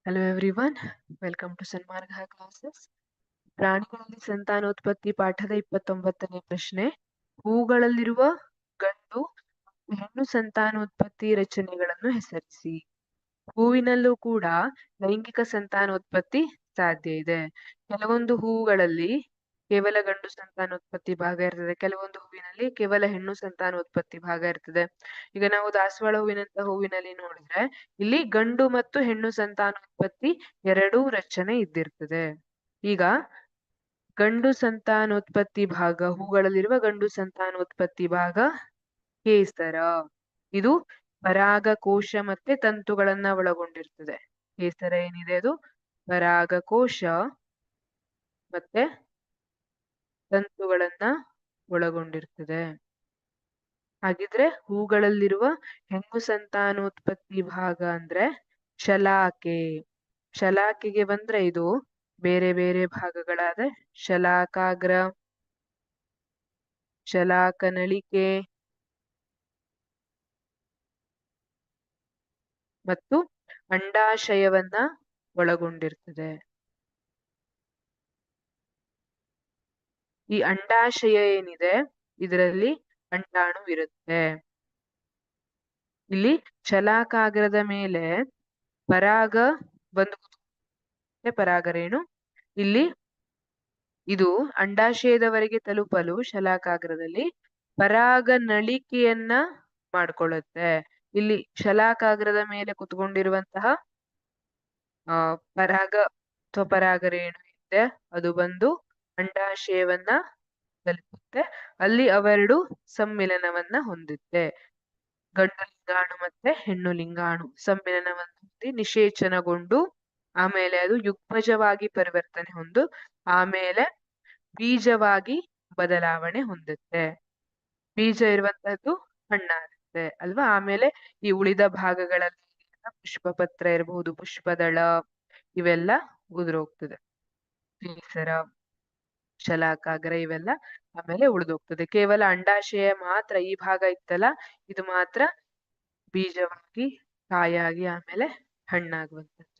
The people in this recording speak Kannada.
Hello everyone, welcome to Sanmarga classes. ಪ್ರಾಣಿಗಳಲ್ಲಿ ಸಂತಾನೋತ್ಪತ್ತಿ ಪಾಠದ 29ನೇ ಪ್ರಶ್ನೆ. ಹೂಗಳಲ್ಲಿರುವ ಗಂಡು ಮತ್ತು ಹೆಣ್ಣು ಸಂತಾನೋತ್ಪತ್ತಿ ರಚನೆಗಳನ್ನು ಹೆಸರಿಸಿ. ಹೂವಿನಲ್ಲೂ ಕೂಡ ಲೈಂಗಿಕ ಸಂತಾನೋತ್ಪತ್ತಿ ಸಾಧ್ಯ ಇದೆ. ಕೆಲವೊಂದು ಹೂಗಳಲ್ಲಿ ಕೇವಲ ಗಂಡು ಸಂತಾನೋತ್ಪತ್ತಿ ಭಾಗ ಇರ್ತದೆ, ಕೆಲವೊಂದು ಹೂವಿನಲ್ಲಿ ಕೇವಲ ಹೆಣ್ಣು ಸಂತಾನೋತ್ಪತ್ತಿ ಭಾಗ ಇರ್ತದೆ. ಈಗ ನಾವು ದಾಸವಾಳ ಹೂವಿನಲ್ಲಿ ನೋಡಿದ್ರೆ ಇಲ್ಲಿ ಗಂಡು ಮತ್ತು ಹೆಣ್ಣು ಸಂತಾನೋತ್ಪತ್ತಿ ಎರಡೂ ರಚನೆ ಇದ್ದಿರ್ತದೆ. ಈಗ ಗಂಡು ಸಂತಾನೋತ್ಪತ್ತಿ ಭಾಗ, ಹೂಗಳಲ್ಲಿರುವ ಗಂಡು ಸಂತಾನೋತ್ಪತ್ತಿ ಭಾಗ ಕೇಸರ. ಇದು ಪರಾಗಕೋಶ ಮತ್ತೆ ತಂತುಗಳನ್ನ ಒಳಗೊಂಡಿರ್ತದೆ. ಕೇಸರ ಏನಿದೆ ಅದು ಪರಾಗಕೋಶ ಮತ್ತೆ ತಂತುಗಳನ್ನ ಒಳಗೊಂಡಿರ್ತದೆ. ಹಾಗಿದ್ರೆ ಹೂಗಳಲ್ಲಿರುವ ಹೆಣ್ಣು ಸಂತಾನೋತ್ಪತ್ತಿ ಭಾಗ ಅಂದ್ರೆ ಶಲಾಕೆ. ಶಲಾಕೆಗೆ ಬಂದ್ರೆ ಇದು ಬೇರೆ ಬೇರೆ ಭಾಗಗಳಾದ ಶಲಾಕಾಗ್ರ, ಶಲಾಕನಳಿಕೆ ಮತ್ತು ಅಂಡಾಶಯವನ್ನ ಒಳಗೊಂಡಿರ್ತದೆ. ಈ ಅಂಡಾಶಯ ಏನಿದೆ ಇದರಲ್ಲಿ ಅಂಡಾಣು ಇರುತ್ತೆ. ಇಲ್ಲಿ ಶಲಾಕಾಗ್ರದ ಮೇಲೆ ಪರಾಗ ಬಂದು ಪರಾಗರೇಣು. ಇಲ್ಲಿ ಇದು ಅಂಡಾಶಯದವರೆಗೆ ತಲುಪಲು ಶಲಾಕಾಗ್ರದಲ್ಲಿ ಪರಾಗ ನಳಿಕೆಯನ್ನ ಮಾಡ್ಕೊಳ್ಳುತ್ತೆ. ಇಲ್ಲಿ ಶಲಾಕಾಗ್ರದ ಮೇಲೆ ಕುತ್ಕೊಂಡಿರುವಂತಹ ಪರಾಗ ಅಥವಾ ಪರಾಗರೇಣು ಇದೆ, ಅದು ಬಂದು ಅಂಡಾಶಯವನ್ನ ತಲುಪುತ್ತೆ. ಅಲ್ಲಿ ಅವೆರಡು ಸಮ್ಮಿಲನವನ್ನ ಹೊಂದುತ್ತೆ. ಗಂಡು ಲಿಂಗಾಣು ಮತ್ತೆ ಹೆಣ್ಣು ಲಿಂಗಾಣು ಸಮ್ಮಿಲನವನ್ನು ಹೊಂದಿ ನಿಷೇಚನಗೊಂಡು ಆಮೇಲೆ ಅದು ಯುಗ್ಮಜವಾಗಿ ಪರಿವರ್ತನೆ ಹೊಂದು ಆಮೇಲೆ ಬೀಜವಾಗಿ ಬದಲಾವಣೆ ಹೊಂದುತ್ತೆ. ಬೀಜ ಇರುವಂತಹದ್ದು ಹಣ್ಣಾಗುತ್ತೆ ಅಲ್ವಾ. ಆಮೇಲೆ ಈ ಉಳಿದ ಭಾಗಗಳಲ್ಲಿ ಪುಷ್ಪಪತ್ರ ಇರಬಹುದು, ಪುಷ್ಪದಳ, ಇವೆಲ್ಲ ಉದುರೋಗ್ತದೆ. ಕೇಸರ, ಶಲಾಕಾಗ್ರ ಇವೆಲ್ಲ ಆಮೇಲೆ ಉಳಿದೋಗ್ತದೆ. ಕೇವಲ ಅಂಡಾಶಯ ಮಾತ್ರ, ಈ ಭಾಗ ಇತ್ತಲ್ಲ ಇದು ಮಾತ್ರ ಬೀಜವಾಗಿ ಕಾಯಾಗಿ ಆಮೇಲೆ ಹಣ್ಣಾಗುವಂಥದ್ದು.